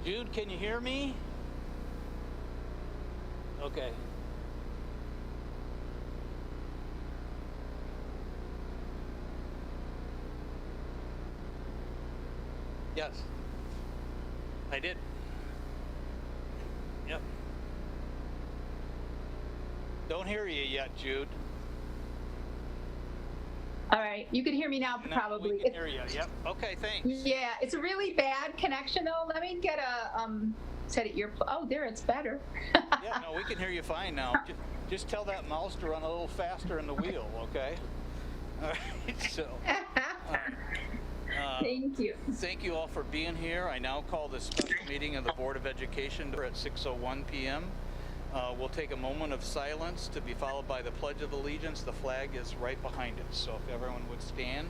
Jude, can you hear me? Okay. Yes, I did. Yep. Don't hear you yet, Jude. All right, you can hear me now, No, probably. we can hear you. Yep. Okay, thanks. Yeah, it's a really bad connection though. Let me get a set it your. Oh, there, it's better. Yeah, no, we can hear you fine now. Just tell that mouse to run a little faster in the wheel, okay? All right. So. Thank you. Thank you all for being here. I now call this special meeting of the Board of Education at 6:01 p.m. We'll take a moment of silence to be followed by the Pledge of Allegiance. The flag is right behind us, so if everyone would stand.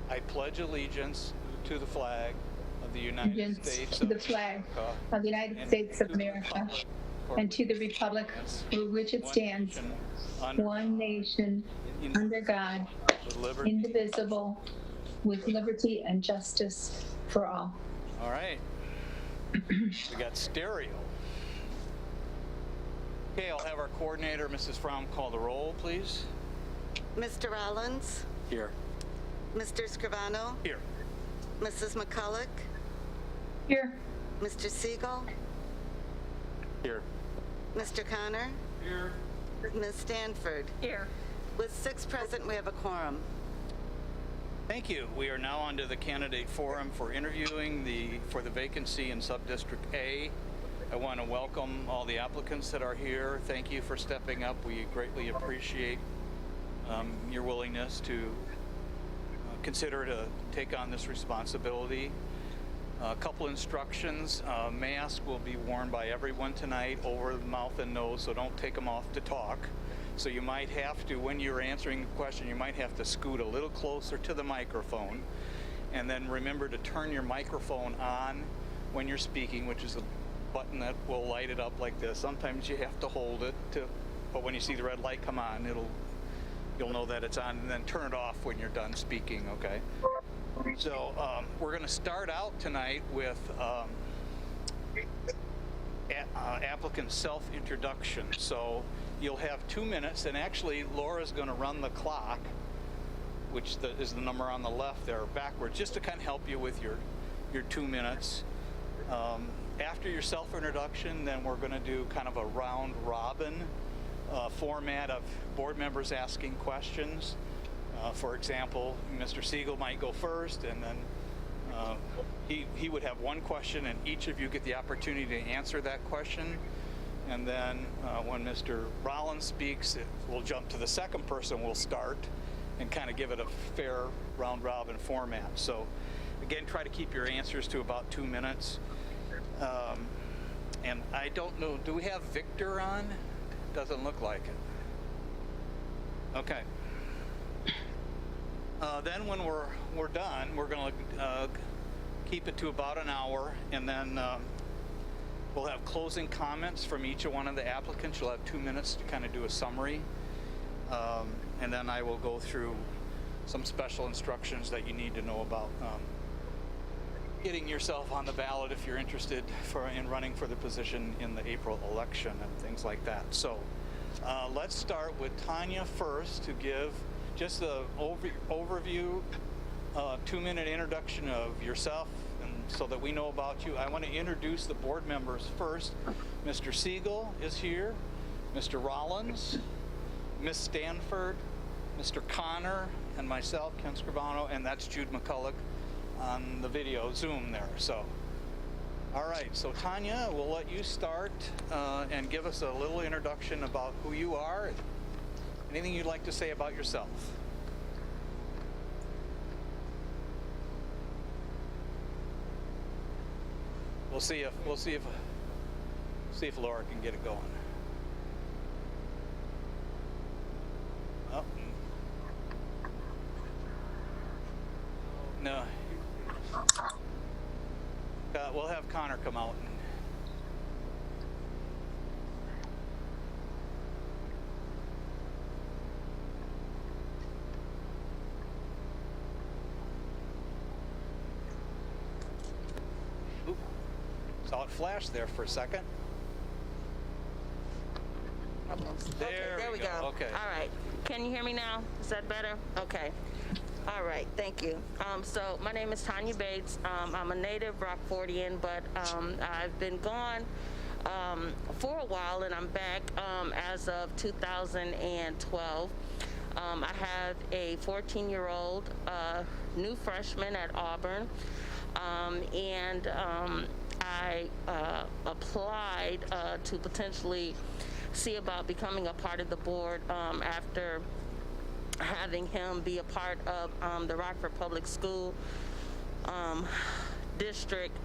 I pledge allegiance to the flag of the United States to the flag of the United States of America and to the republic for which it stands, one nation, under God, indivisible, with liberty and justice for all. All right. We got stereo. Okay, I'll have our coordinator, Mrs. Fromm, call the roll, please. Mr. Rollins? Here. Mr. Scrivano? Here. Mrs. McCulloch? Here. Mr. Siegel? Here. Mr. Connor? Here. Ms. Stanford? Here. With 6 present, we have a quorum. Thank you. We are now on to the candidate forum for interviewing for the vacancy in Subdistrict A. I want to welcome all the applicants that are here. Thank you for stepping up. We greatly appreciate your willingness to consider to take on this responsibility. A couple instructions. Mask will be worn by everyone tonight over the mouth and nose, so don't take them off to talk. So you might have to, when you're answering a question, you might have to scoot a little closer to the microphone. And then remember to turn your microphone on when you're speaking, which is a button that will light it up like this. Sometimes you have to hold it, but when you see the red light come on, you'll know that it's on, and then turn it off when you're done speaking, okay? So we're going to start out tonight with applicant self-introduction. So you'll have 2 minutes, and actually Laura's going to run the clock, which is the number on the left there, backwards, just to kind of help you with your 2 minutes. After your self-introduction, then we're going to do kind of a round robin format of board members asking questions. For example, Mr. Siegel might go first, and then he would have one question, and each of you get the opportunity to answer that question. And then when Mr. Rollins speaks, we'll jump to the second person. We'll start and kind of give it a fair round robin format. So again, try to keep your answers to about 2 minutes. And I don't know, do we have Victor on? Doesn't look like it. Okay. Then when we're done, we're going to keep it to about an hour, and then we'll have closing comments from each one of the applicants. You'll have 2 minutes to kind of do a summary, and then I will go through some special instructions that you need to know about getting yourself on the ballot if you're interested in running for the position in the April election and things like that. So let's start with Tanya first to give just the overview, 2-minute introduction of yourself, and so that we know about you. I want to introduce the board members first. Mr. Siegel is here, Mr. Rollins, Ms. Stanford, Mr. Connor, and myself, Ken Scrivano, and that's Jude McCulloch on the video Zoom there. So, all right, so Tanya, we'll let you start and give us a little introduction about who you are. Anything you'd like to say about yourself? We'll see if Laura can get it going. Oh. No. We'll have Connor come out. Saw it flash there for a second. There we go. Okay. All right. Can you hear me now? Is that better? Okay. All right. Thank you. So my name is Tanya Bates. I'm a native Rockfordian, but I've been gone for a while, and I'm back as of 2012. I have a 14-year-old new freshman at Auburn, and I applied to potentially see about becoming a part of the board after having him be a part of the Rockford Public School district,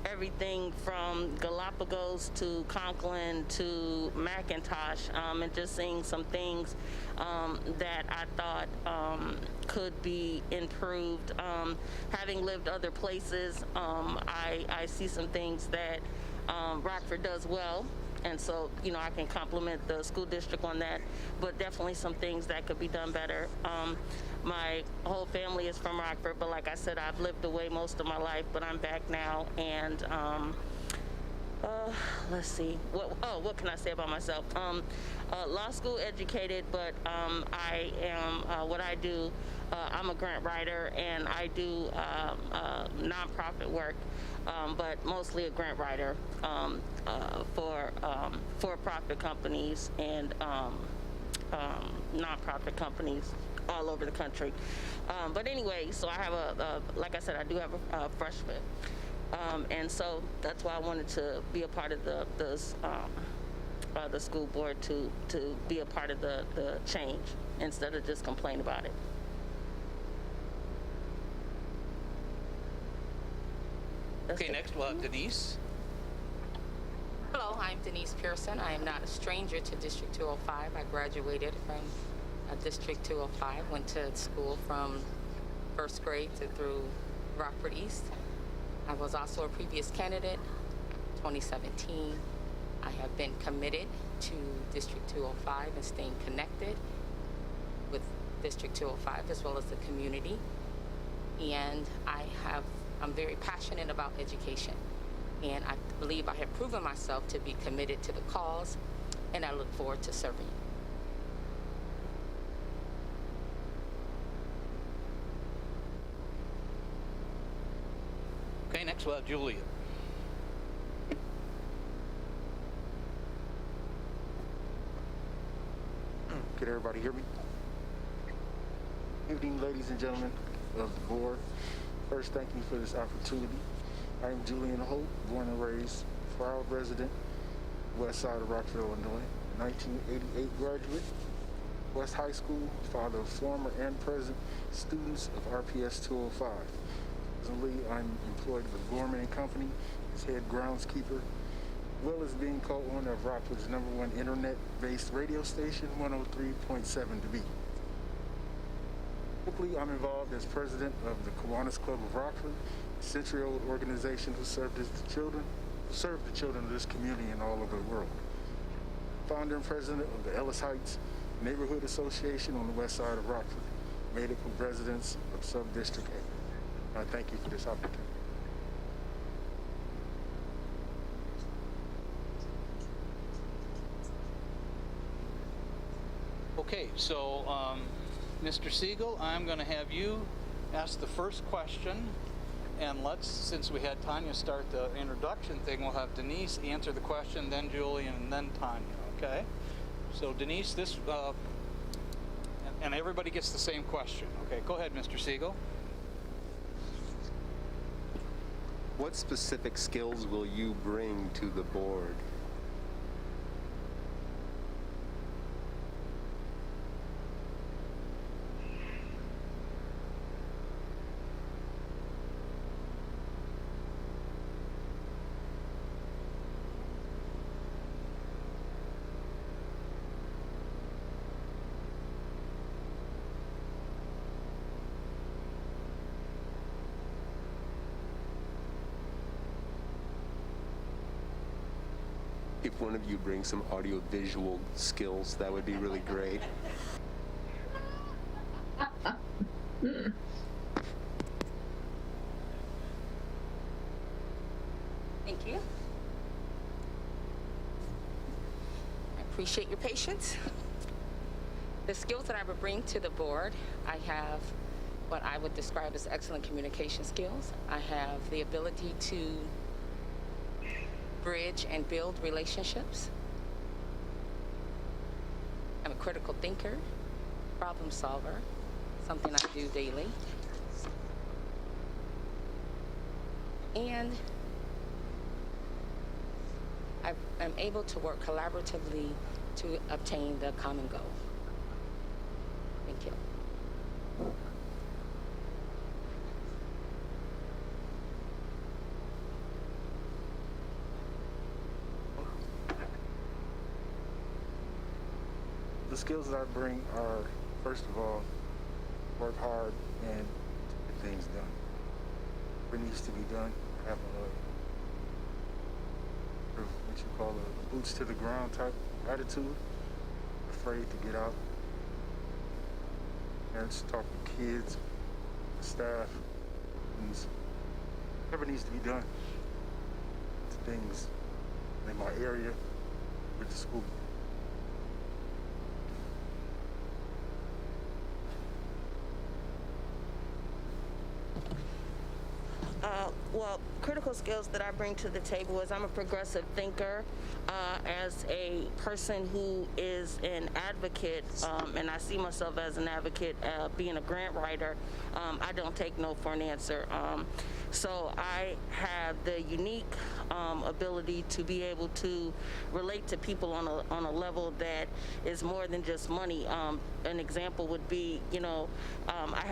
everything from Galapagos to Conklin to McIntosh, and just seeing some things that I thought could be improved. Having lived other places, I see some things that Rockford does well. And so, I can compliment the school district on that, but definitely some things that could be done better. My whole family is from Rockford, but like I said, I've lived away most of my life, but I'm back now. And let's see, what can I say about myself? Law school educated, but I am, what I do, I'm a grant writer, and I do nonprofit work, but mostly a grant writer for for-profit companies and nonprofit companies all over the country. But anyway, so I have like I said, I do have a freshman. And so that's why I wanted to be a part of the school board to be a part of the change instead of just complain about it. Okay, next we'll have Denise. Hello, I'm Denise Pearson. I am not a stranger to District 205. I graduated from District 205, went to school from first grade through Rockford East. I was also a previous candidate, 2017. I have been committed to District 205 and staying connected with District 205 as well as the community. And I'm very passionate about education. And I believe I have proven myself to be committed to the cause, and I look forward to serving you. Okay, next we'll have Julia. Can everybody hear me? Good evening, ladies and gentlemen of the board. First, thank you for this opportunity. I am Julian Holt, born and raised, proud resident, west side of Rockford, Illinois, 1988 graduate, West High School, father of former and present students of RPS 205. Presently, I'm employed with Gorman & Company as head groundskeeper, as well as being co-owner of Rockford's #1 internet-based radio station, 103.7 to be. Locally, I'm involved as president of the Kiwanis Club of Rockford, a century-old organization who served the children of this community and all over the world. Founder and president of the Ellis Heights Neighborhood Association on the west side of Rockford, made up of residents of Sub-District 8. I thank you for this opportunity. Okay, so Mr. Siegel, I'm going to have you ask the first question, and since we had Tanya start the introduction thing, we'll have Denise answer the question, then Julian, and then Tanya, okay? So Denise, and everybody gets the same question. Okay, go ahead, Mr. Siegel. What specific skills will you bring to the board? If one of you brings some audio-visual skills, that would be really great. Thank you. appreciate your patience. The skills that I would bring to the board, I have what I would describe as excellent communication skills. I have the ability to bridge and build relationships. I'm a critical thinker, problem solver, something I do daily. And I'm able to work collaboratively to obtain the common goal. Thank you. The skills that I bring are, first of all, work hard and get things done. What needs to be done, have what you call a boots to the ground type attitude, afraid to get out. Parents talk to kids, staff, whatever needs to be done. Things in my area with the school. Well, critical skills that I bring to the table is I'm a progressive thinker. As a person who is an advocate, and I see myself as an advocate, being a grant writer, I don't take no for an answer. So I have the unique ability to be able to relate to people on a level that is more than just money. An example would be, I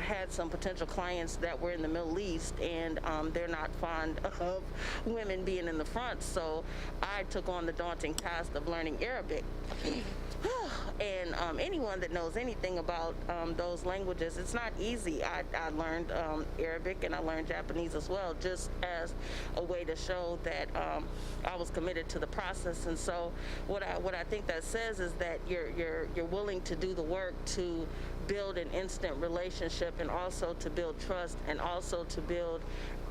had some potential clients that were in the Middle East, and they're not fond of women being in the front, so I took on the daunting task of learning Arabic. And anyone that knows anything about those languages, it's not easy. I learned Arabic and I learned Japanese as well, just as a way to show that I was committed to the process. And so what I think that says is that you're willing to do the work to build an instant relationship, and also to build trust, and also to build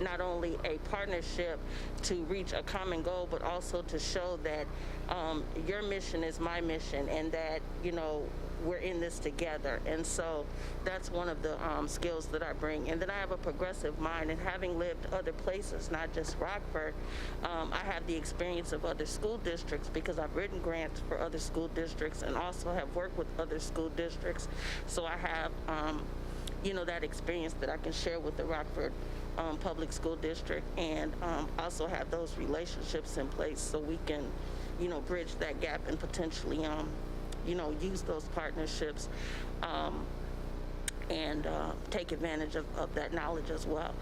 not only a partnership to reach a common goal, but also to show that your mission is my mission, and that we're in this together. And so that's one of the skills that I bring. And then I have a progressive mind, and having lived other places, not just Rockford, I have the experience of other school districts, because I've written grants for other school districts and also have worked with other school districts. So I have that experience that I can share with the Rockford Public School District, and also have those relationships in place so we can bridge that gap and potentially use those partnerships and take advantage of that knowledge as well.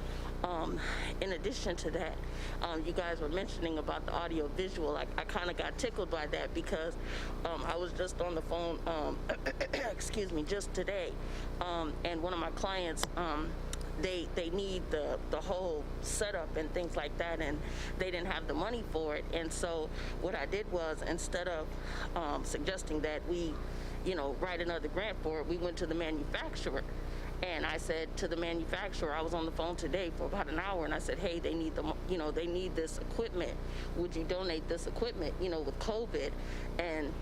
In addition to that, you guys were mentioning about the audio visual. I kind of got tickled by that, because I was just on the phone, excuse me, just today, and one of my clients, they need the whole setup and things like that, and they didn't have the money for it. And so what I did was, instead of suggesting that we write another grant for it, we went to the manufacturer. And I said to the manufacturer, I was on the phone today for about an hour, and I said, hey, they need they need this equipment. Would you donate this equipment, with COVID? And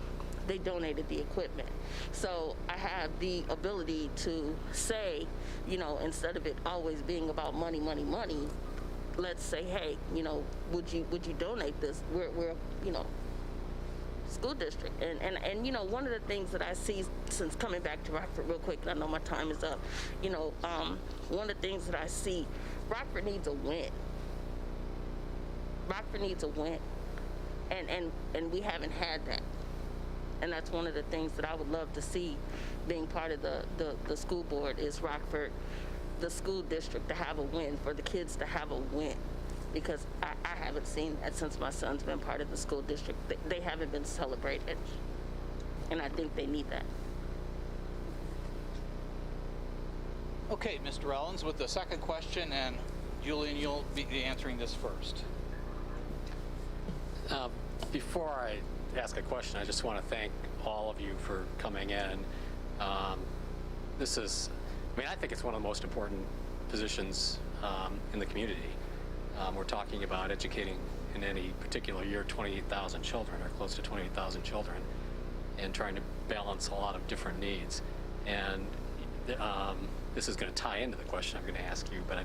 they donated the equipment. So I have the ability to say, instead of it always being about money, money, money, let's say, hey, would you donate this? We're school district. And one of the things that I see, since coming back to Rockford real quick, I know my time is up, one of the things that I see, Rockford needs a win. Rockford needs a win. And we haven't had that. And that's one of the things that I would love to see being part of the school board, is Rockford, the school district, to have a win, for the kids to have a win. Because I haven't seen that since my son's been part of the school district. They haven't been celebrated. And I think they need that. Okay, Mr. Rollins, with the second question, and Julian, you'll be answering this first. Before I ask a question, I just want to thank all of you for coming in. I think it's one of the most important positions in the community. We're talking about educating in any particular year 28,000 children or close to 28,000 children, and trying to balance a lot of different needs. And this is going to tie into the question I'm going to ask you, but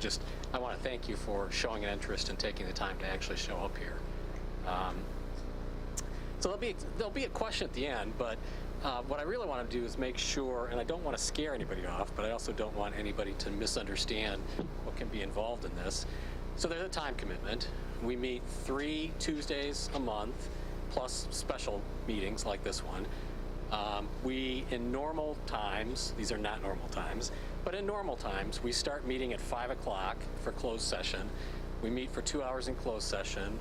I want to thank you for showing an interest and taking the time to actually show up here. So there'll be a question at the end, but what I really want to do is make sure, and I don't want to scare anybody off, but I also don't want anybody to misunderstand what can be involved in this. So there's a time commitment. We meet 3 Tuesdays a month, plus special meetings like this one. In normal times, these are not normal times, but in normal times, we start meeting at 5 o'clock for closed session. We meet for 2 hours in closed session.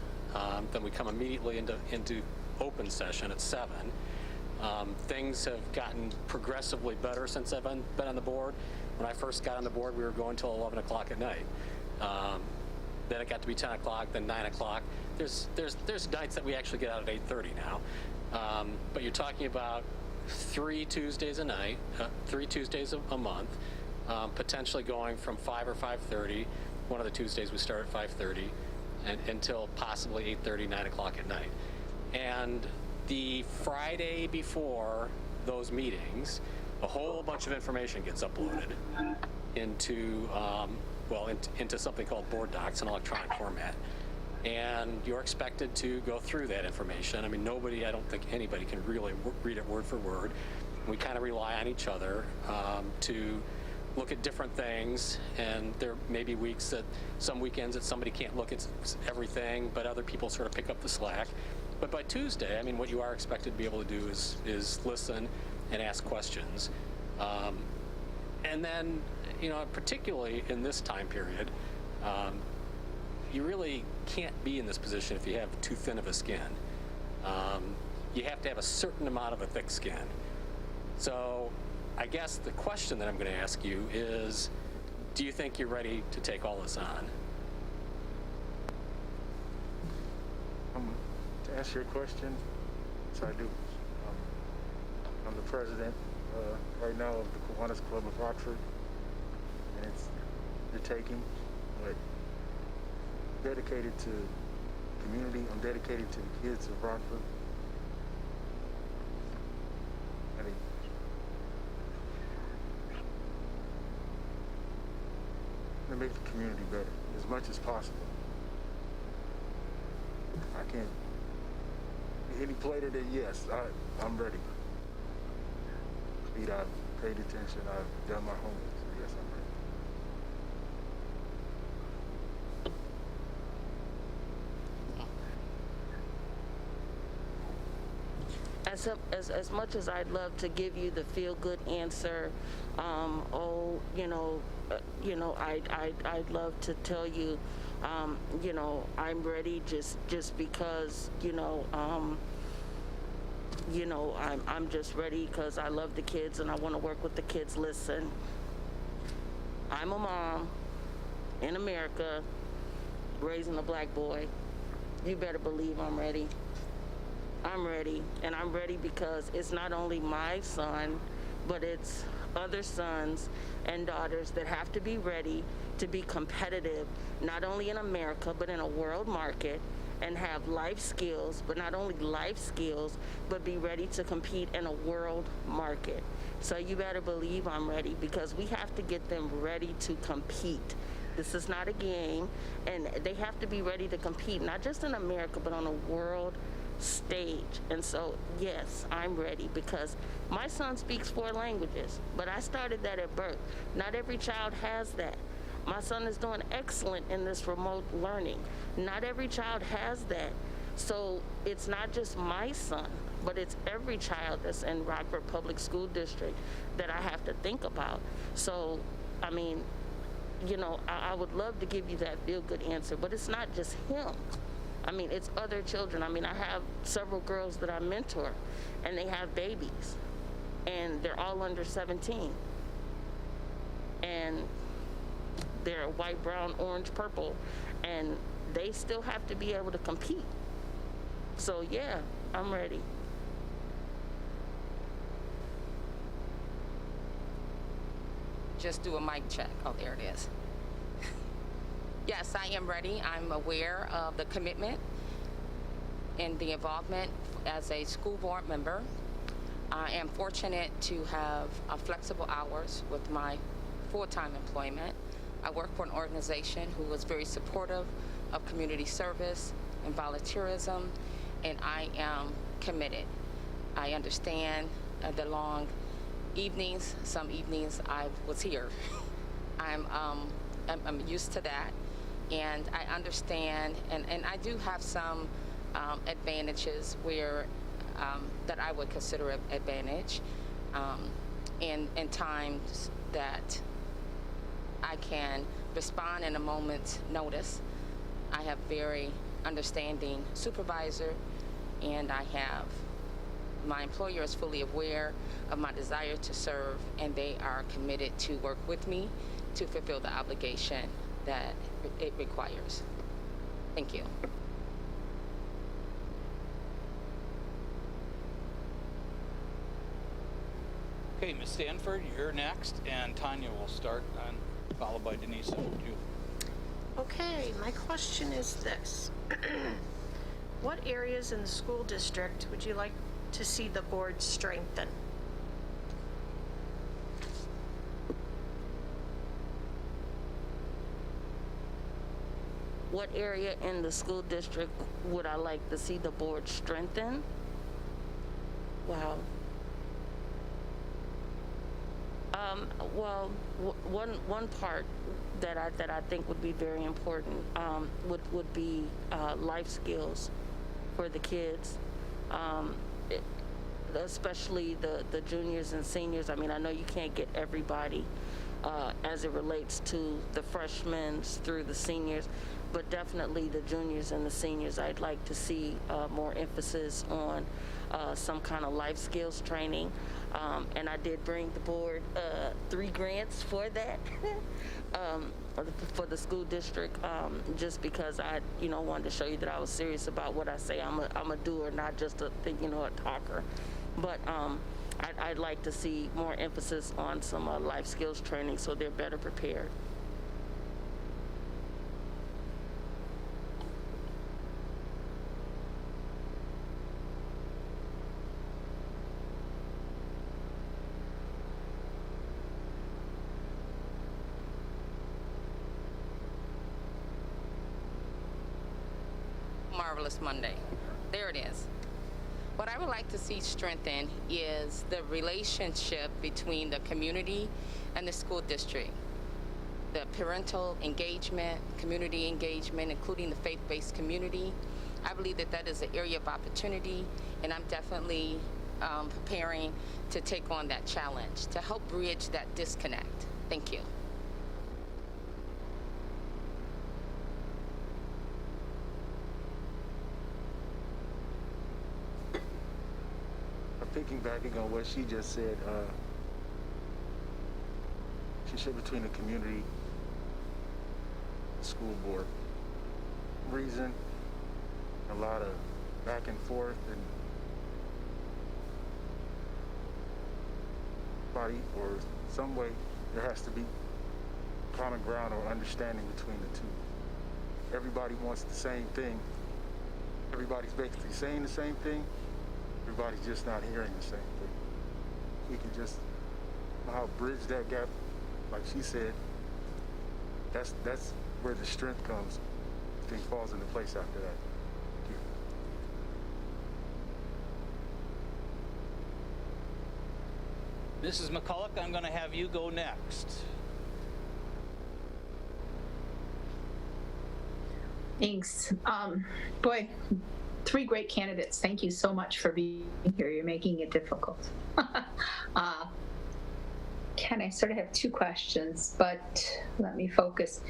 Then we come immediately into open session at 7. Things have gotten progressively better since I've been on the board. When I first got on the board, we were going till 11 o'clock at night. Then it got to be 10 o'clock, then 9 o'clock. There's nights that we actually get out at 8:30 now. But you're talking about 3 Tuesdays a night, 3 Tuesdays a month, potentially going from 5 or 5:30. One of the Tuesdays we start at 5:30 and until possibly 8:30, 9 o'clock at night. And the Friday before those meetings, a whole bunch of information gets uploaded into into something called board docs in electronic format. And you're expected to go through that information. I mean, I don't think anybody can really read it word for word. We kind of rely on each other to look at different things, and there may be some weekends that somebody can't look at everything, but other people sort of pick up the slack. But by Tuesday, I mean, what you are expected to be able to do is listen and ask questions. And then, particularly in this time period, you really can't be in this position if you have too thin of a skin. You have to have a certain amount of a thick skin. So I guess the question that I'm going to ask you is, do you think you're ready to take all this on? To answer your question, yes, I do. I'm the president right now of the Kiwanis Club of Rockford, and it's undertaking, but dedicated to community. I'm dedicated to the kids of Rockford. I mean, to make the community better as much as possible. I can't any later than yes, I'm ready. I've paid attention, I've done my homework, so yes, I'm ready. As much as I'd love to give you the feel-good answer, I'd love to tell you, I'm ready just because, I'm just ready because I love the kids and I want to work with the kids. Listen, I'm a mom in America raising a black boy. You better believe I'm ready. I'm ready, and I'm ready because it's not only my son, but it's other sons and daughters that have to be ready to be competitive, not only in America, but in a world market, and have life skills, but not only life skills, but be ready to compete in a world market. So you better believe I'm ready, because we have to get them ready to compete. This is not a game, and they have to be ready to compete, not just in America, but on a world stage. And so, yes, I'm ready, because my son speaks 4 languages, but I started that at birth. Not every child has that. My son is doing excellent in this remote learning. Not every child has that. So it's not just my son, but it's every child that's in Rockford Public School District that I have to think about. So, I mean, I would love to give you that feel-good answer, but it's not just him. I mean, it's other children. I mean, I have several girls that I mentor, and they have babies, and they're all under 17. And they're white, brown, orange, purple, and they still have to be able to compete. So, yeah, I'm ready. Just do a mic check. Oh, there it is. Yes, I am ready. I'm aware of the commitment in the involvement as a school board member. I am fortunate to have flexible hours with my full-time employment. I work for an organization who is very supportive of community service and volunteerism, and I am committed. I understand the long evenings. Some evenings I was here. I'm used to that, and I understand, and I do have some advantages where that I would consider an advantage in times that I can respond in a moment's notice. I have very understanding supervisor, and I have my employer is fully aware of my desire to serve, and they are committed to work with me to fulfill the obligation that it requires. Thank you. Okay, Ms. Stanford, you're next, and Tanya will start, followed by Denise and you. Okay, my question is this. What areas in the school district would you like to see the board strengthen? What area in the school district would I like to see the board strengthen? Wow. Well, one part that I think would be very important would be life skills for the kids, especially the juniors and seniors. I mean, I know you can't get everybody as it relates to the freshmen through the seniors, but definitely the juniors and the seniors. I'd like to see more emphasis on some kind of life skills training. And I did bring the board 3 grants for that for the school district, just because I, wanted to show you that I was serious about what I say. I'm a doer, not just a talker. But I'd like to see more emphasis on some life skills training so they're better prepared. Marvelous Monday. There it is. What I would like to see strengthened is the relationship between the community and the school district. The parental engagement, community engagement, including the faith-based community. I believe that that is an area of opportunity, and I'm definitely preparing to take on that challenge to help bridge that disconnect. Thank you. Piggybacking on what she just said, relationship between the community, the school board. Reason, a lot of back and forth, and body or some way there has to be common ground or understanding between the two. Everybody wants the same thing. Everybody's basically saying the same thing. Everybody's just not hearing the same thing. We can just somehow bridge that gap, like she said. That's where the strength comes. Everything falls into place after that. Thank you. Mrs. McCulloch, I'm going to have you go next. Thanks. Boy, 3 great candidates. Thank you so much for being here. You're making it difficult. Ken, I sort of have 2 questions, but let me focus.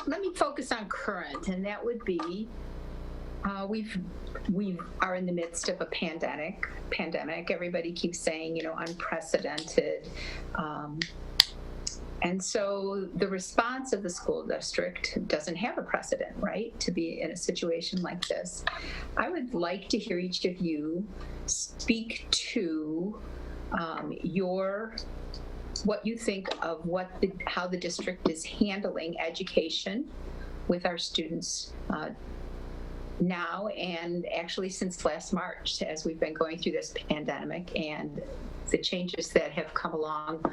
Let me focus on current, and that would be we are in the midst of a pandemic. Everybody keeps saying, unprecedented. And so the response of the school district doesn't have a precedent, right, to be in a situation like this. I would like to hear each of you speak to what you think of how the district is handling education with our students now and actually since last March as we've been going through this pandemic and the changes that have come along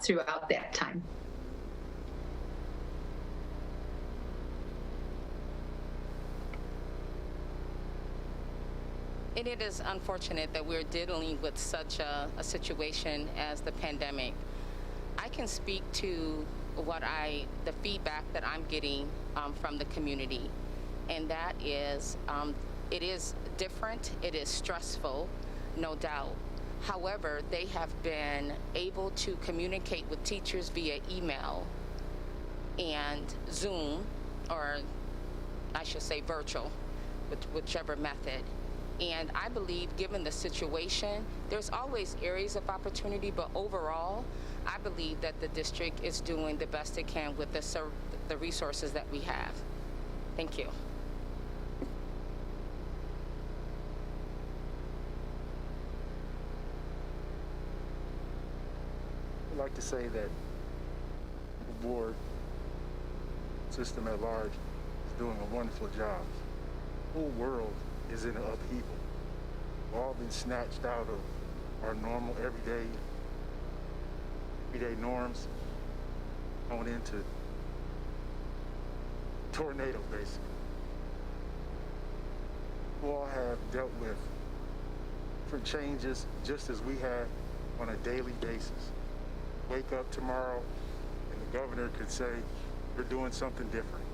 throughout that time. And it is unfortunate that we're dealing with such a situation as the pandemic. I can speak to the feedback that I'm getting from the community, and that is, it is different, it is stressful, no doubt. However, they have been able to communicate with teachers via email and Zoom, or I should say virtual, whichever method. And I believe, given the situation, there's always areas of opportunity, but overall, I believe that the district is doing the best it can with the resources that we have. Thank you. I'd like to say that the board system at large is doing a wonderful job. The whole world is in upheaval. We've all been snatched out of our normal everyday norms, going into tornado, basically. We all have dealt with different changes just as we have on a daily basis. Wake up tomorrow and the governor could say, we're doing something different.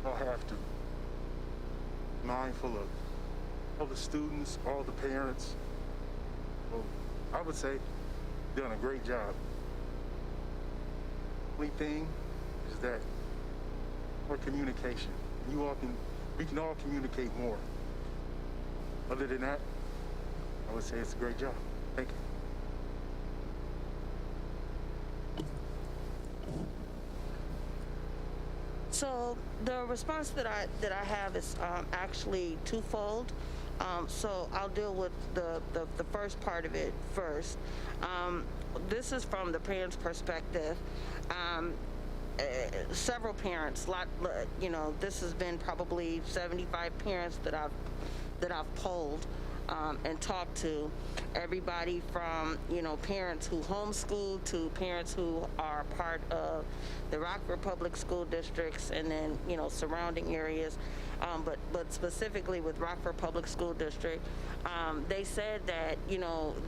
I'll have to be mindful of all the students, all the parents. So I would say you've done a great job. The only thing is that more communication. We can all communicate more. Other than that, I would say it's a great job. Thank you. So the response that I have is actually twofold. So I'll deal with the first part of it first. This is from the parents' perspective. Several parents, this has been probably 75 parents that I've polled and talked to. Everybody from parents who homeschool to parents who are part of the Rockford public school districts and then surrounding areas, but specifically with Rockford public school district, they said that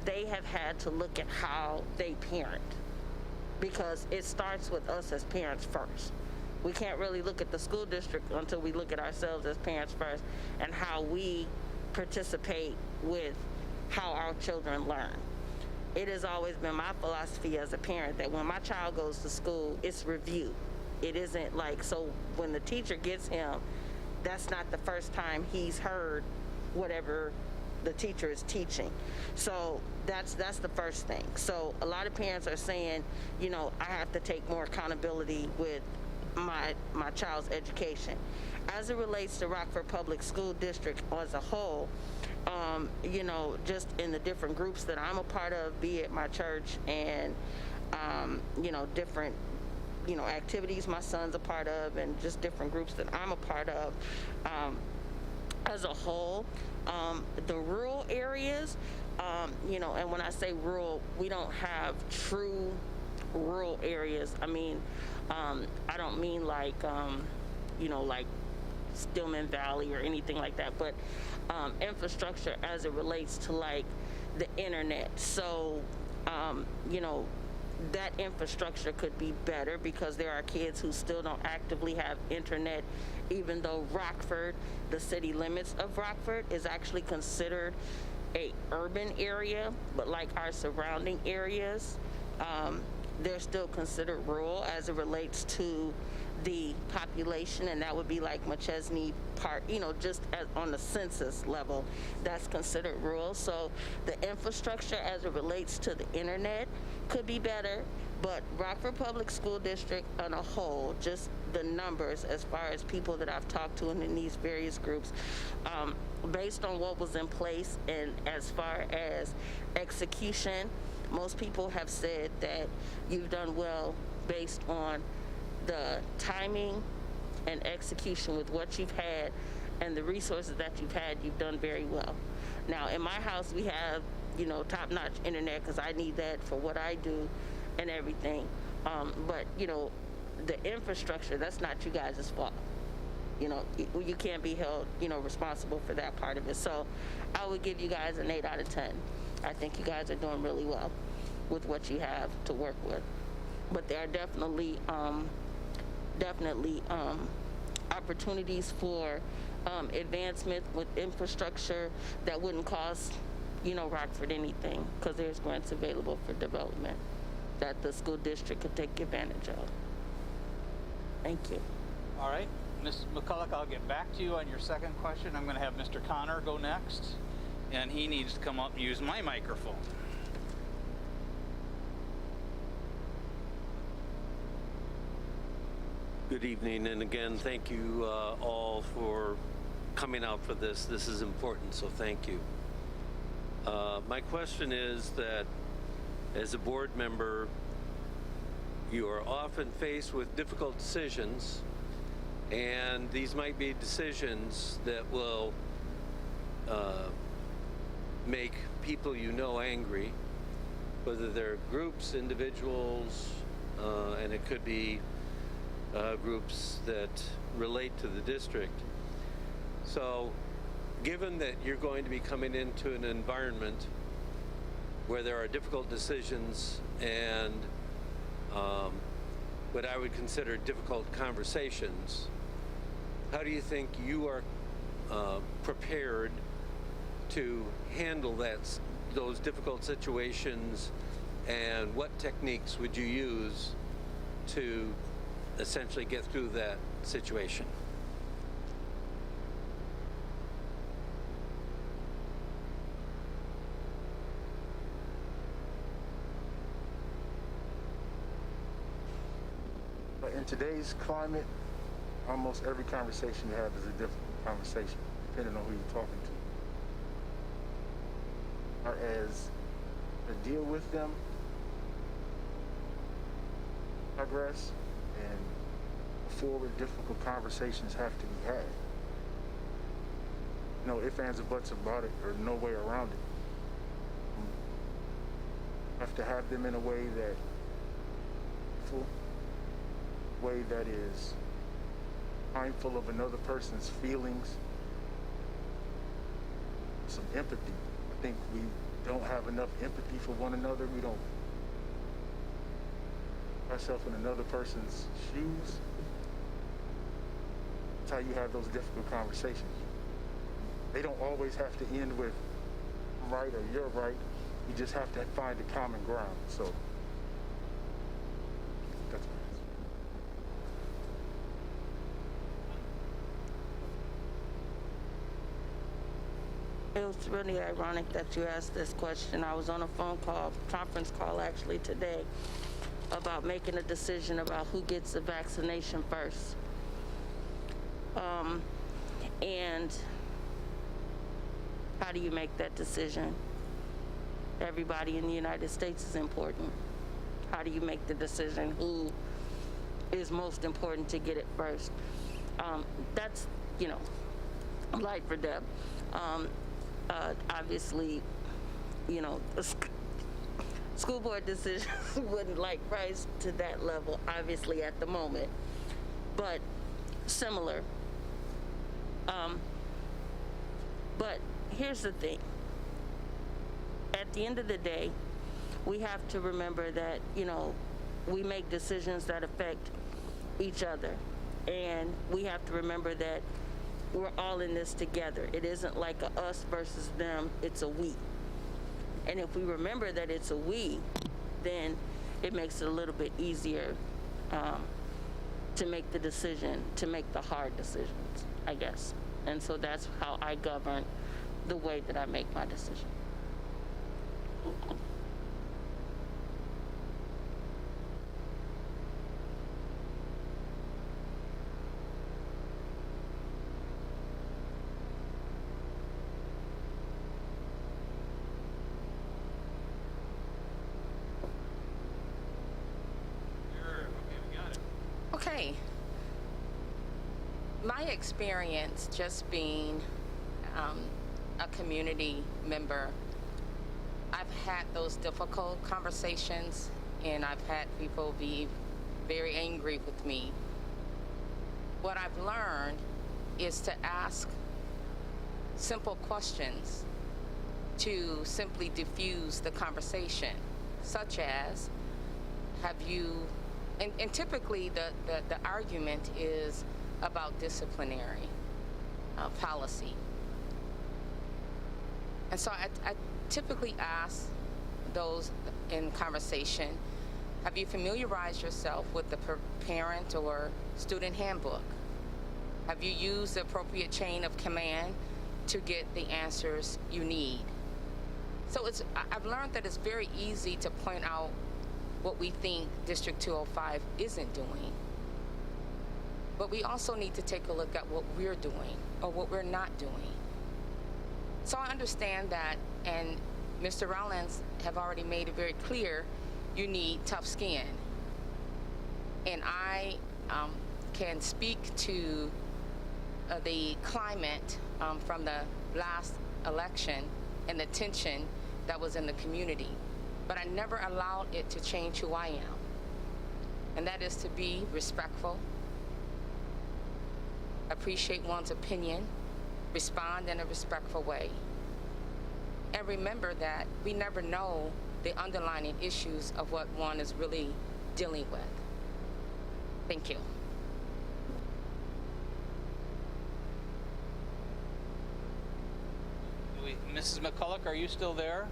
they have had to look at how they parent, because it starts with us as parents first. We can't really look at the school district until we look at ourselves as parents first and how we participate with how our children learn. It has always been my philosophy as a parent that when my child goes to school, it's review. It isn't like, so when the teacher gets him, that's not the first time he's heard whatever the teacher is teaching. So that's the first thing. So a lot of parents are saying, I have to take more accountability with my child's education. As it relates to Rockford Public School District as a whole, just in the different groups that I'm a part of, be it my church and, different, activities my son's a part of and just different groups that I'm a part of, as a whole, the rural areas, and when I say rural, we don't have true rural areas. I mean, I don't mean like, like Stillman Valley or anything like that, but infrastructure as it relates to like the internet. So, that infrastructure could be better because there are kids who still don't actively have internet, even though Rockford, the city limits of Rockford, is actually considered a urban area, but like our surrounding areas, they're still considered rural as it relates to the population, and that would be like McChesney Park, just on the census level, that's considered rural. So the infrastructure as it relates to the internet could be better, but Rockford Public School District on a whole, just the numbers as far as people that I've talked to in these various groups, based on what was in place and as far as execution, most people have said that you've done well based on the timing and execution with what you've had and the resources that you've had, you've done very well. Now, in my house, we have, top-notch internet because I need that for what I do and everything. But, the infrastructure, that's not you guys' fault. You can't be held, responsible for that part of it. So I would give you guys an 8 out of 10. I think you guys are doing really well with what you have to work with. But there are definitely opportunities for advancement with infrastructure that wouldn't cost, Rockford anything, because there's grants available for development that the school district could take advantage of. Thank you. All right, Ms. McCulloch, I'll get back to you on your second question. I'm going to have Mr. Connor go next, and he needs to come up and use my microphone. Good evening, and again, thank you all for coming out for this. This is important, so thank you. My question is that as a board member, you are often faced with difficult decisions, and these might be decisions that will make people angry, whether they're groups, individuals, and it could be groups that relate to the district. So, given that you're going to be coming into an environment where there are difficult decisions and what I would consider difficult conversations, how do you think you are prepared to handle those difficult situations, and what techniques would you use to essentially get through that situation? But in today's climate, almost every conversation you have is a difficult conversation, depending on who you're talking to. Or as to deal with them, progress, and forward difficult conversations have to be had. No ifs, ands, or buts about it, or no way around it. You have to have them in a way that is mindful of another person's feelings, some empathy. I think we don't have enough empathy for one another. We don't put ourselves in another person's shoes. That's how you have those difficult conversations. They don't always have to end with I'm right or you're right. You just have to find a common ground. So that's my answer. It was really ironic that you asked this question. I was on a conference call actually today about making a decision about who gets the vaccination first. And how do you make that decision? Everybody in the United States is important. How do you make the decision who is most important to get it first? That's, light for Deb. Obviously, school board decisions wouldn't rise to that level, obviously, at the moment, but similar. But here's the thing. At the end of the day, we have to remember that, we make decisions that affect each other. And we have to remember that we're all in this together. It isn't like a us versus them, it's a we. And if we remember that it's a we, then it makes it a little bit easier to make the decision, to make the hard decisions, I guess. And so that's how I govern the way that I make my decision. Okay. My my experience just being a community member, I've had those difficult conversations and I've had people be very angry with me. What I've learned is to ask simple questions to simply diffuse the conversation, such as, have you, and typically the argument is about disciplinary policy. And so I typically ask those in conversation, have you familiarized yourself with the parent or student handbook? Have you used the appropriate chain of command to get the answers you need? So I've learned that it's very easy to point out what we think District 205 isn't doing. But we also need to take a look at what we're doing or what we're not doing. So I understand that, and Mr. Rollins have already made it very clear, you need tough skin. And I can speak to the climate from the last election and the tension that was in the community. But I never allowed it to change who I am. And that is to be respectful, appreciate one's opinion, respond in a respectful way. And remember that we never know the underlying issues of what one is really dealing with. Thank you. Mrs. McCulloch, are you still there?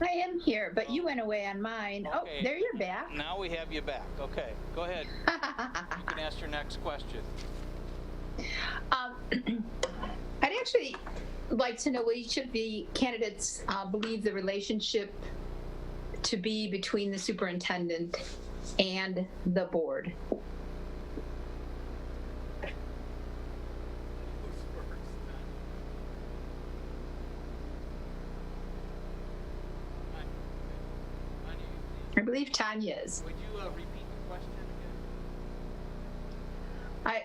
I am here, but you went away on mine. Okay. Oh, there you're back. Now we have you back. Okay, go ahead. You can ask your next question. I'd actually like to know what each of the candidates believe the relationship to be between the superintendent and the board. I believe Tanya is. Would you repeat the question again?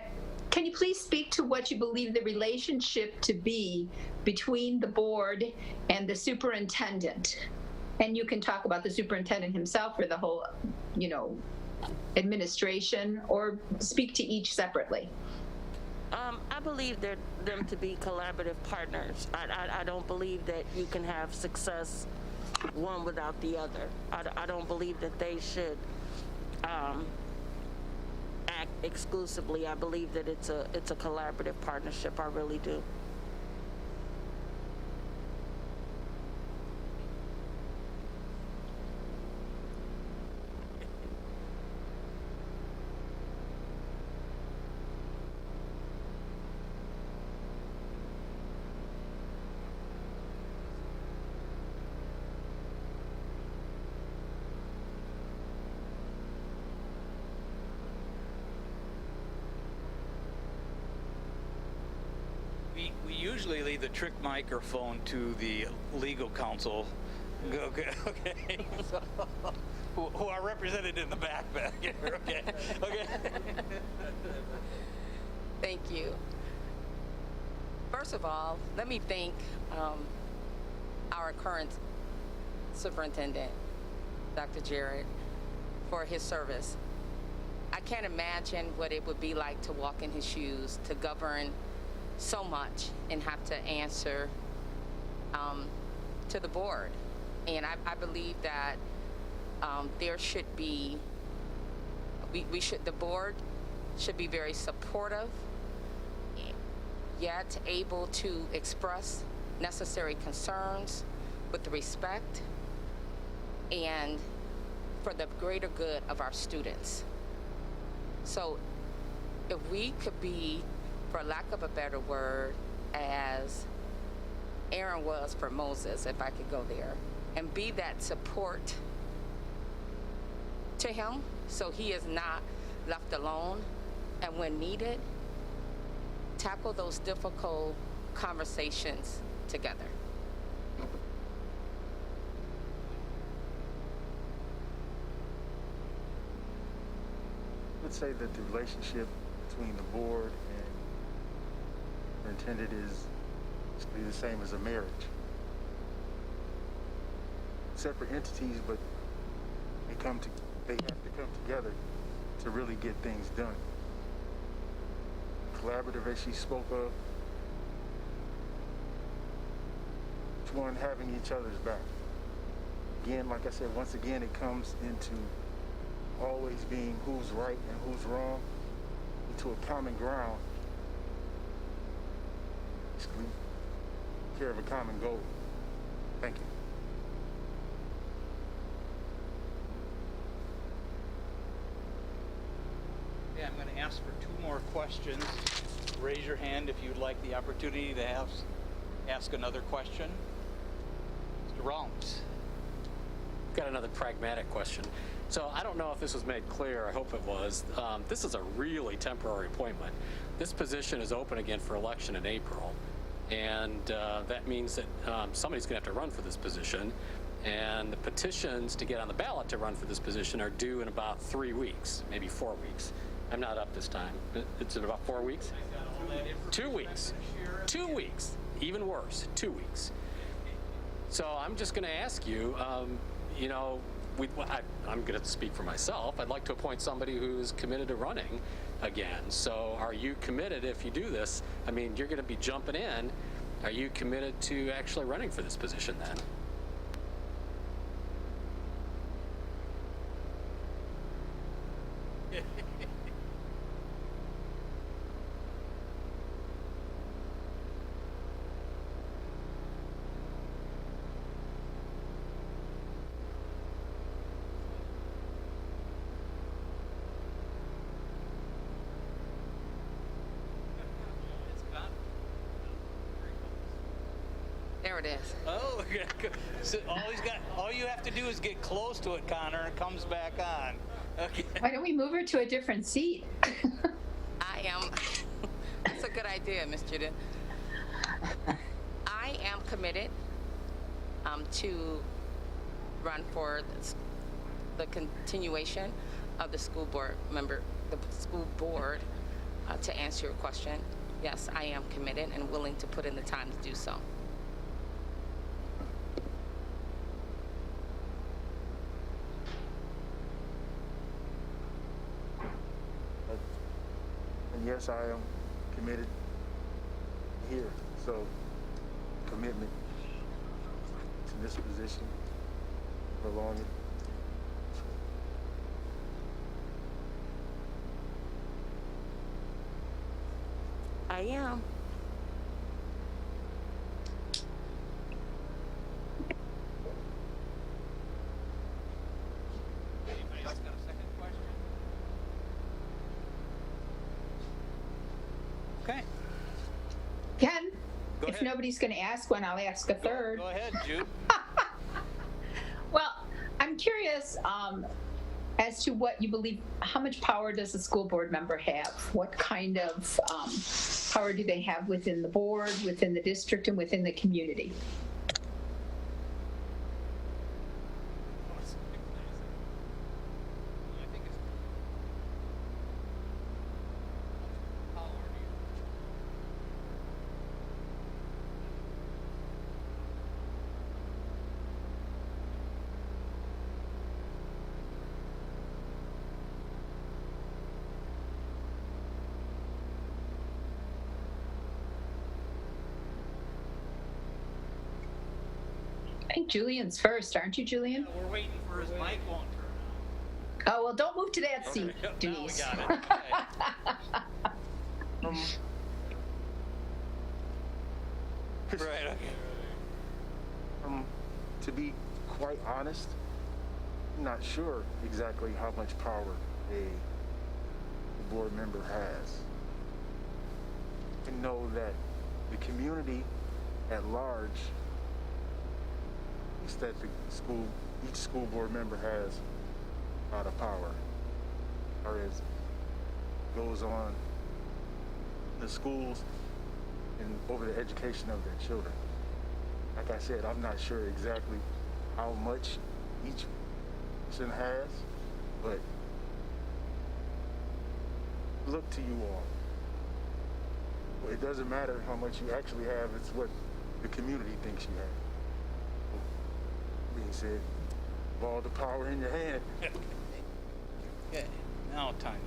Can you please speak to what you believe the relationship to be between the board and the superintendent? And you can talk about the superintendent himself or the whole, administration, or speak to each separately. I believe them to be collaborative partners. I don't believe that you can have success one without the other. I don't believe that they should act exclusively. I believe that it's a collaborative partnership. I really do. We usually leave the trick microphone to the legal counsel, okay, so, who are represented in the back here, okay. Thank you. First of all, let me thank our current superintendent, Dr. Jarrett, for his service. I can't imagine what it would be like to walk in his shoes, to govern so much and have to answer to the board. And I believe that there should be, the board should be very supportive, yet able to express necessary concerns with respect and for the greater good of our students. So if we could be, for lack of a better word, as Aaron was for Moses, if I could go there, and be that support to him so he is not left alone, and when needed, tackle those difficult conversations together. say that the relationship between the board and superintendent is basically the same as a marriage. Separate entities, but they have to come together to really get things done. Collaborative, as she spoke of, each one having each other's back. Again, like I said, once again, it comes into always being who's right and who's wrong, into a common ground, basically, care of a common goal. Thank you. Okay, I'm going to ask for 2 more questions. Raise your hand if you'd like the opportunity to ask another question. Mr. Rollins. Got another pragmatic question. So I don't know if this was made clear. I hope it was. This is a really temporary appointment. This position is open again for election in April, and that means that somebody's going to have to run for this position. And the petitions to get on the ballot to run for this position are due in about 3 weeks, maybe 4 weeks. I'm not up this time. It's in about 4 weeks? 2 weeks. 2 weeks. Even worse, 2 weeks. So I'm just going to ask you, you know, I'm going to speak for myself. I'd like to appoint somebody who's committed to running again. So are you committed if you do this? I mean, you're going to be jumping in. Are you committed to actually running for this position then? There it is. Oh, so all you have to do is get close to it, Connor, and it comes back on. Okay. Why don't we move her to a different seat? That's a good idea, Ms. Judith. I am committed to run for the continuation of the school board to answer your question. Yes, I am committed and willing to put in the time to do so. And yes, I am committed here. So, commitment to this position, prolong it. I am. Anybody else got a second question? Okay. Ken, Go if ahead. nobody's going to ask one, I'll ask a third. Go ahead, Jude. Well, I'm curious as to what you believe, how much power does a school board member have? What kind of power do they have within the board, within the district, and within the community? I think it's power do you I think Julian's first, aren't you, Julian? We're waiting for his mic won't turn Oh, well, don't move to that seat, on. Denise. Now we got it. Okay. Right, okay. To be quite honest, I'm not sure exactly how much power a board member has. I know that the community at large, is that each school board member has a lot of power, or as goes on the schools and over the education of their children. Like I said, I'm not sure exactly how much each person has, but look to you all. Well, it doesn't matter how much you actually have, it's what the community thinks you have. Being said, all the power in your hand. Okay, now Tanya.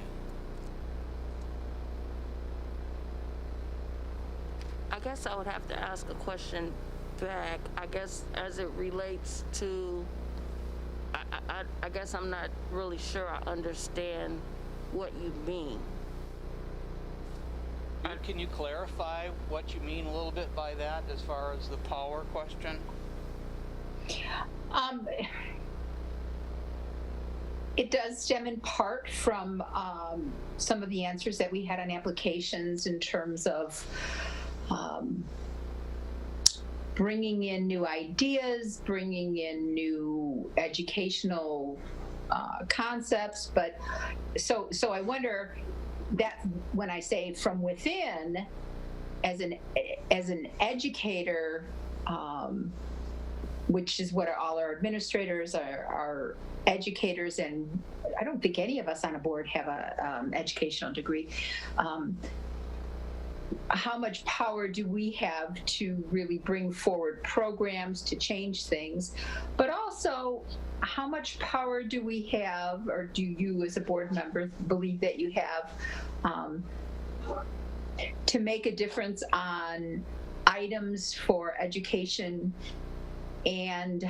I guess I would have to ask a question back. I guess as it relates to, I guess I'm not really sure I understand what you mean. Can you clarify what you mean a little bit by that as far as the power question? It does stem in part from some of the answers that we had on applications in terms of bringing in new ideas, bringing in new educational concepts. But so I wonder that when I say from within, as an educator, which is what all our administrators are educators, and I don't think any of us on a board have a educational degree. How much power do we have to really bring forward programs to change things? But also, how much power do we have, or do you as a board member believe that you have to make a difference on items for education? And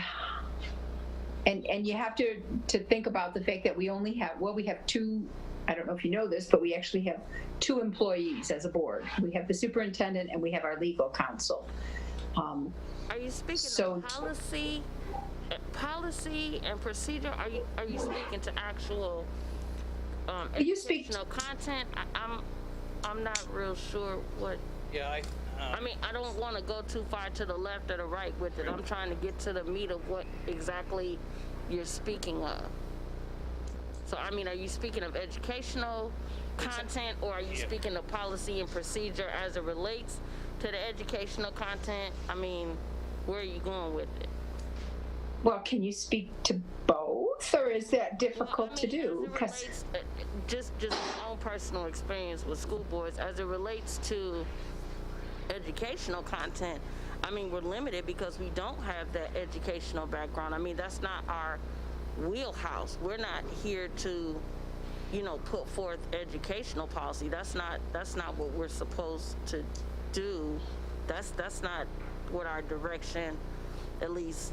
you have to think about the fact that we only have, we have two, I don't know if you know this, but we actually have two employees as a board. We have the superintendent and we have our legal counsel. Are you speaking of policy and procedure? Are you speaking to actual educational content? I'm not real sure what. Yeah, I mean, I don't want to go too far to the left or the right with it. I'm trying to get to the meat of what exactly you're speaking of. So, I mean, are you speaking of educational content, or are you speaking of policy and procedure as it relates to the educational content? I mean, where are you going with it? Well, can you speak to both, or is that difficult to do? Because just my own personal experience with school boards, as it relates to educational content, I mean, we're limited because we don't have that educational background. I mean, that's not our wheelhouse. We're not here to, put forth educational policy. That's not what we're supposed to do. That's not what our direction, at least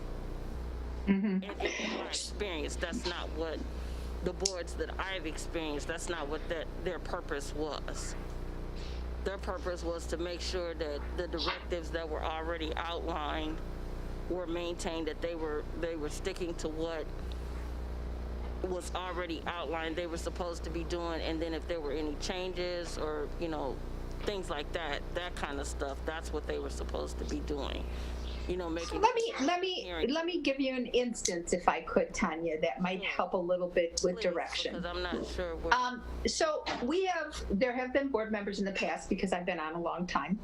in my experience, that's not what the boards that I've experienced, that's not what their purpose was. Their purpose was to make sure that the directives that were already outlined were maintained, that they were sticking to what was already outlined they were supposed to be doing, and then if there were any changes or things like that kind of stuff, that's what they were supposed to be doing. Making. Let me give you an instance, if I could, Tanya, that might help a little bit with direction. Because I'm not sure where. So there have been board members in the past, because I've been on a long time,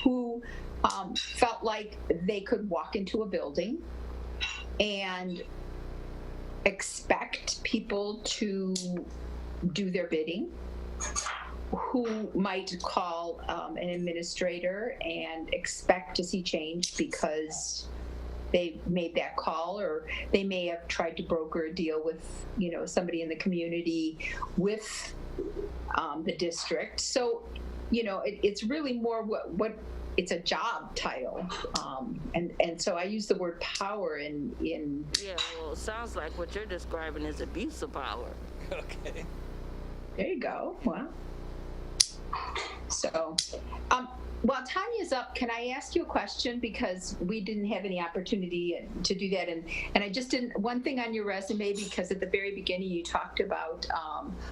who felt like they could walk into a building and expect people to do their bidding, who might call an administrator and expect to see change because they made that call, or they may have tried to broker a deal with somebody in the community with the district. So it's really more what it's a job title, and so I use the word power in. Yeah, well, it sounds like what you're describing is abuse of power. Okay. There you go. Well. So, while Tanya's up, can I ask you a question? Because we didn't have any opportunity to do that. And I just didn't, one thing on your resume, because at the very beginning you talked about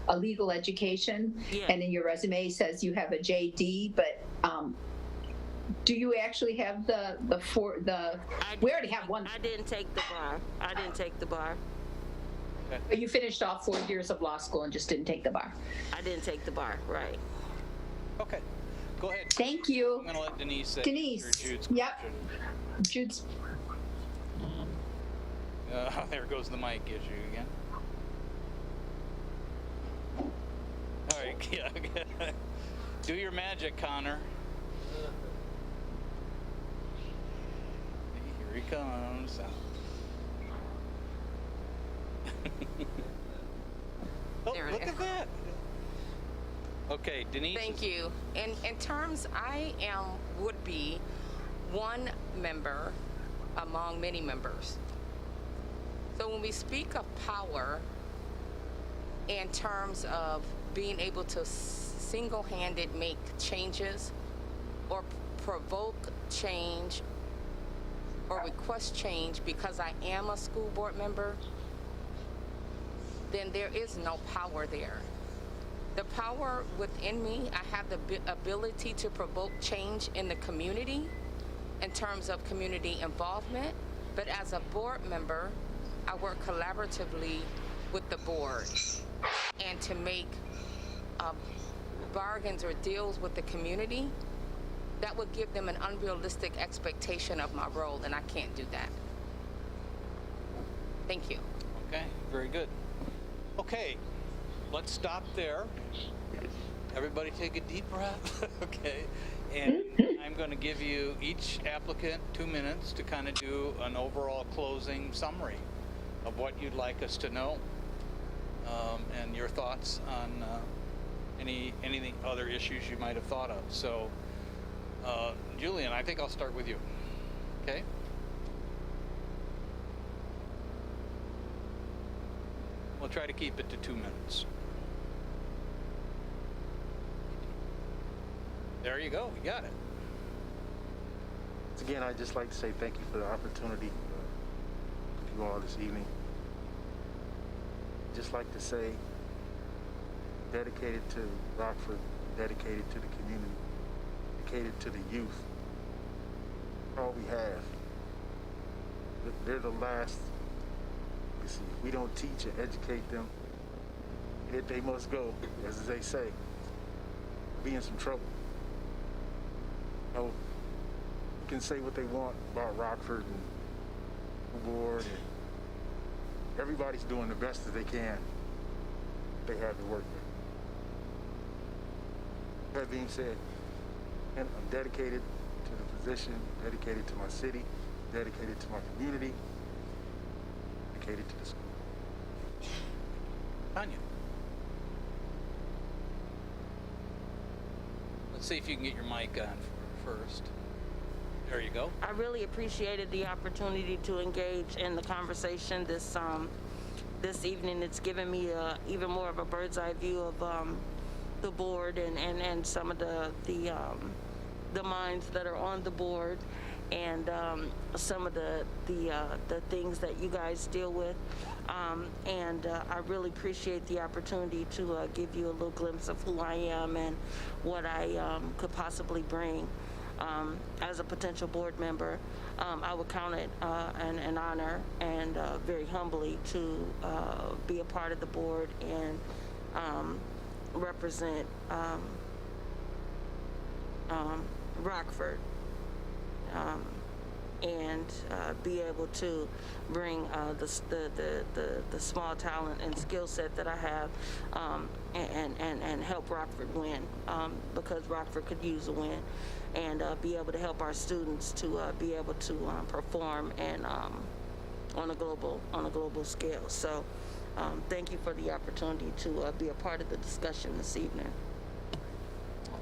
a legal education, and in your resume says you have a JD, but do you actually have we already have one. I didn't take the bar. Okay. But you finished all 4 years of law school and just didn't take the bar. I didn't take the bar, right. Okay, go ahead. Thank you. I'm going to let Denise say Jude's yep. question. Jude's. There goes the mic issue again. All break. Yeah. Do your magic, Connor. Here he comes. Oh, There we look go. at that. Okay, Denise. Thank you. In terms, would be one member among many members. So when we speak of power in terms of being able to single-handed make changes or provoke change or request change because I am a school board member, then there is no power there. The power within me, I have the ability to provoke change in the community in terms of community involvement, but as a board member, I work collaboratively with the board and to make bargains or deals with the community that would give them an unrealistic expectation of my role, and I can't do that. Thank you. Okay, very good. Okay, let's stop there. Everybody take a deep breath. Okay, and I'm going to give you each applicant 2 minutes to kind of do an overall closing summary of what you'd like us to know, and your thoughts on anything other issues you might have thought of. So, Julian, I think I'll start with you. Okay. We'll try to keep it to 2 minutes. There you go. We got it. Once again, I'd just like to say thank you for the opportunity with you all this evening. Just like to say, dedicated to Rockford, dedicated to the community, dedicated to the youth. All we have. They're the last. You see, if we don't teach and educate them, yet they must go, as they say. Be in some trouble. You know, you can say what they want about Rockford and the board, and everybody's doing the best that they can. They have to work there. That being said, and I'm dedicated to the position, dedicated to my city, dedicated to my community, dedicated to the school. Tanya. Let's see if you can get your mic on first. There you go. I really appreciated the opportunity to engage in the conversation this evening. It's given me even more of a bird's eye view of the board and some of the minds that are on the board, and some of the things that you guys deal with. I really appreciate the opportunity to give you a little glimpse of who I am and what I could possibly bring. As a potential board member, I would count it an honor and very humbly to be a part of the board and represent Rockford, and be able to bring the small talent and skill set that I have, and help Rockford win, because Rockford could use a win, and be able to help our students to be able to perform and on a global scale. So thank you for the opportunity to be a part of the discussion this evening.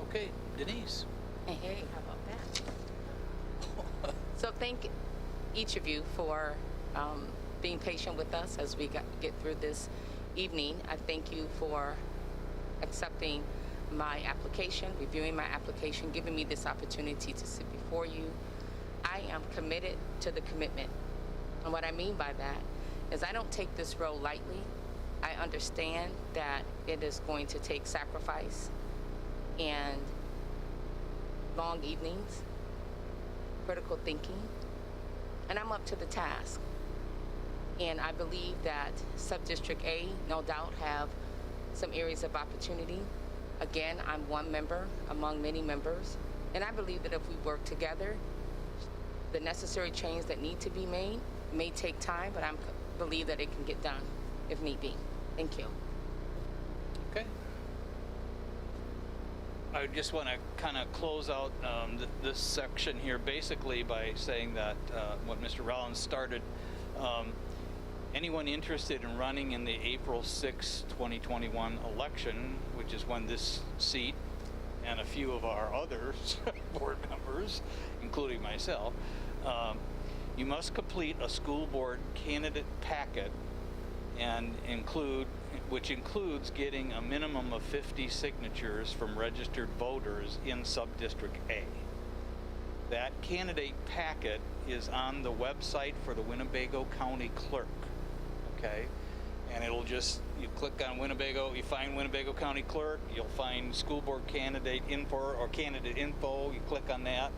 Okay, Denise. Hey, how about that? So thank each of you for being patient with us as we get through this evening. I thank you for accepting my application, reviewing my application, giving me this opportunity to sit before you. I am committed to the commitment. And what I mean by that is I don't take this role lightly. I understand that it is going to take sacrifice and long evenings, critical thinking, and I'm up to the task. And I believe that Sub-District A, no doubt, have some areas of opportunity. Again, I'm one member among many members, and I believe that if we work together, the necessary change that need to be made may take time, but I believe that it can get done if need be. Thank you. Okay. I just want to kind of close out this section here basically by saying that what Mr. Rollins started, anyone interested in running in the April 6, 2021 election, which is when this seat and a few of our other board members, including myself, you must complete a school board candidate packet and which includes getting a minimum of 50 signatures from registered voters in Subdistrict A. That candidate packet is on the website for the Winnebago County Clerk, okay? And it'll just, you click on Winnebago, you find Winnebago County Clerk, you'll find school board candidate info or candidate info, you click on that,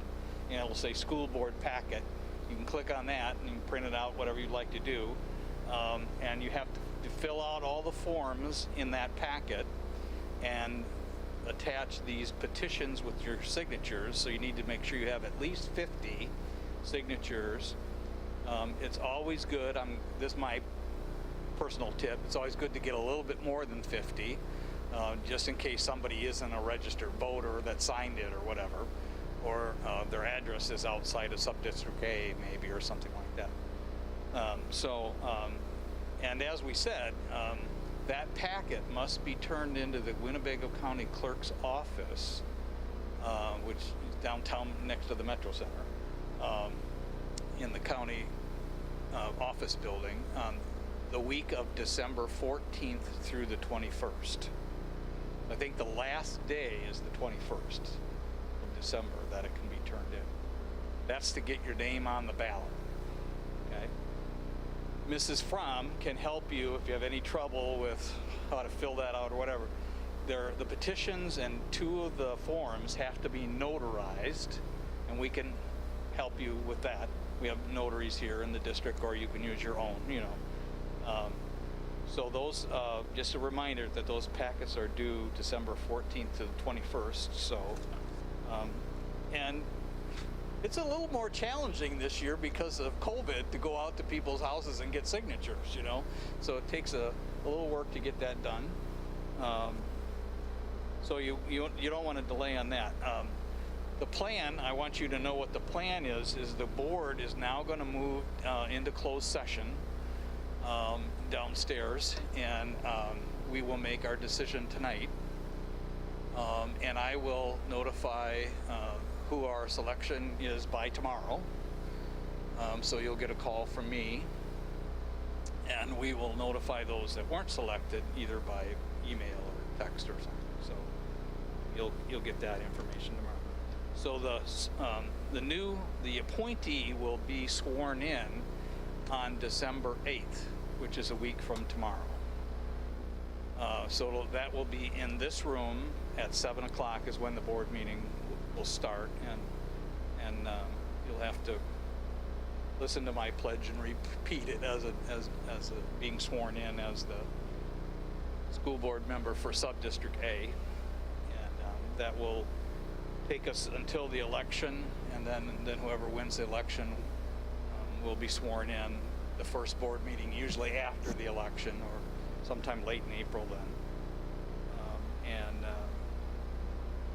and it'll say school board packet. You can click on that and you can print it out, whatever you'd like to do. And you have to fill out all the forms in that packet and attach these petitions with your signatures. So you need to make sure you have at least 50 signatures. It's always good, this is my personal tip, it's always good to get a little bit more than 50, just in case somebody isn't a registered voter that signed it or whatever, or their address is outside of Subdistrict A maybe or something like that. And as we said, that packet must be turned into the Winnebago County Clerk's office, which is downtown next to the Metro Center, in the county office building, the week of December 14th through the 21st. I think the last day is the 21st of December that it can be turned in. That's to get your name on the ballot. Okay? Mrs. Fromm can help you if you have any trouble with how to fill that out or whatever. The petitions and 2 of the forms have to be notarized, and we can help you with that. We have notaries here in the district, or you can use your own, you know. So those, just a reminder that those packets are due December 14th to the 21st. So, and it's a little more challenging this year because of COVID to go out to people's houses and get signatures, you know. So it takes a little work to get that done. So you don't want to delay on that. The plan, I want you to know what the plan is the board is now going to move into closed session downstairs, and we will make our decision tonight. And I will notify who our selection is by tomorrow. So you'll get a call from me, and we will notify those that weren't selected either by email or text or something. So you'll get that information tomorrow. So the appointee will be sworn in on December 8th, which is a week from tomorrow. So that will be in this room at 7 o'clock is when the board meeting will start, and you'll have to listen to my pledge and repeat it as being sworn in as the school board member for Subdistrict A, and that will take us until the election, and then whoever wins the election will be sworn in the first board meeting, usually after the election or sometime late in April then.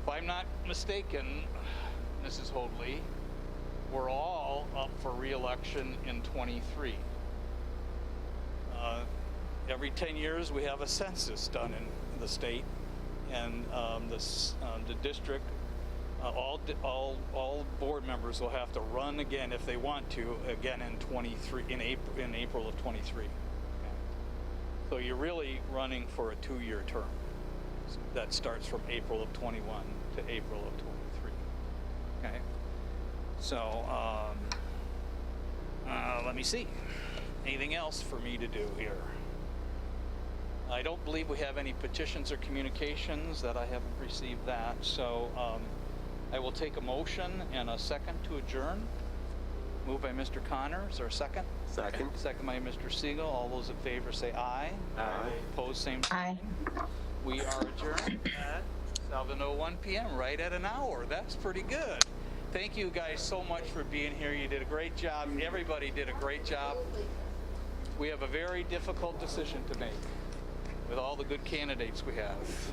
If I'm not mistaken, Mrs. Hoadley, we're all up for re-election in 23. Every 10 years we have a census done in the state, and the district, all board members will have to run again if they want to again in 23 in April of 23. Okay. So you're really running for a 2-year term that starts from April of 21 to April of 23. Okay. So let me see. Anything else for me to do here? I don't believe we have any petitions or communications that I haven't received that. So I will take a motion and a second to adjourn. Moved by Mr. Connor. Is there a second? Second. Second by Mr. Siegel. All those in favor say aye. Aye. Opposed, same Aye. sign. We are adjourned at 7:01 p.m., right at an hour. That's pretty good. Thank you guys so much for being here. You did a great job. Everybody did a great job. We have a very difficult decision to make with all the good candidates we have.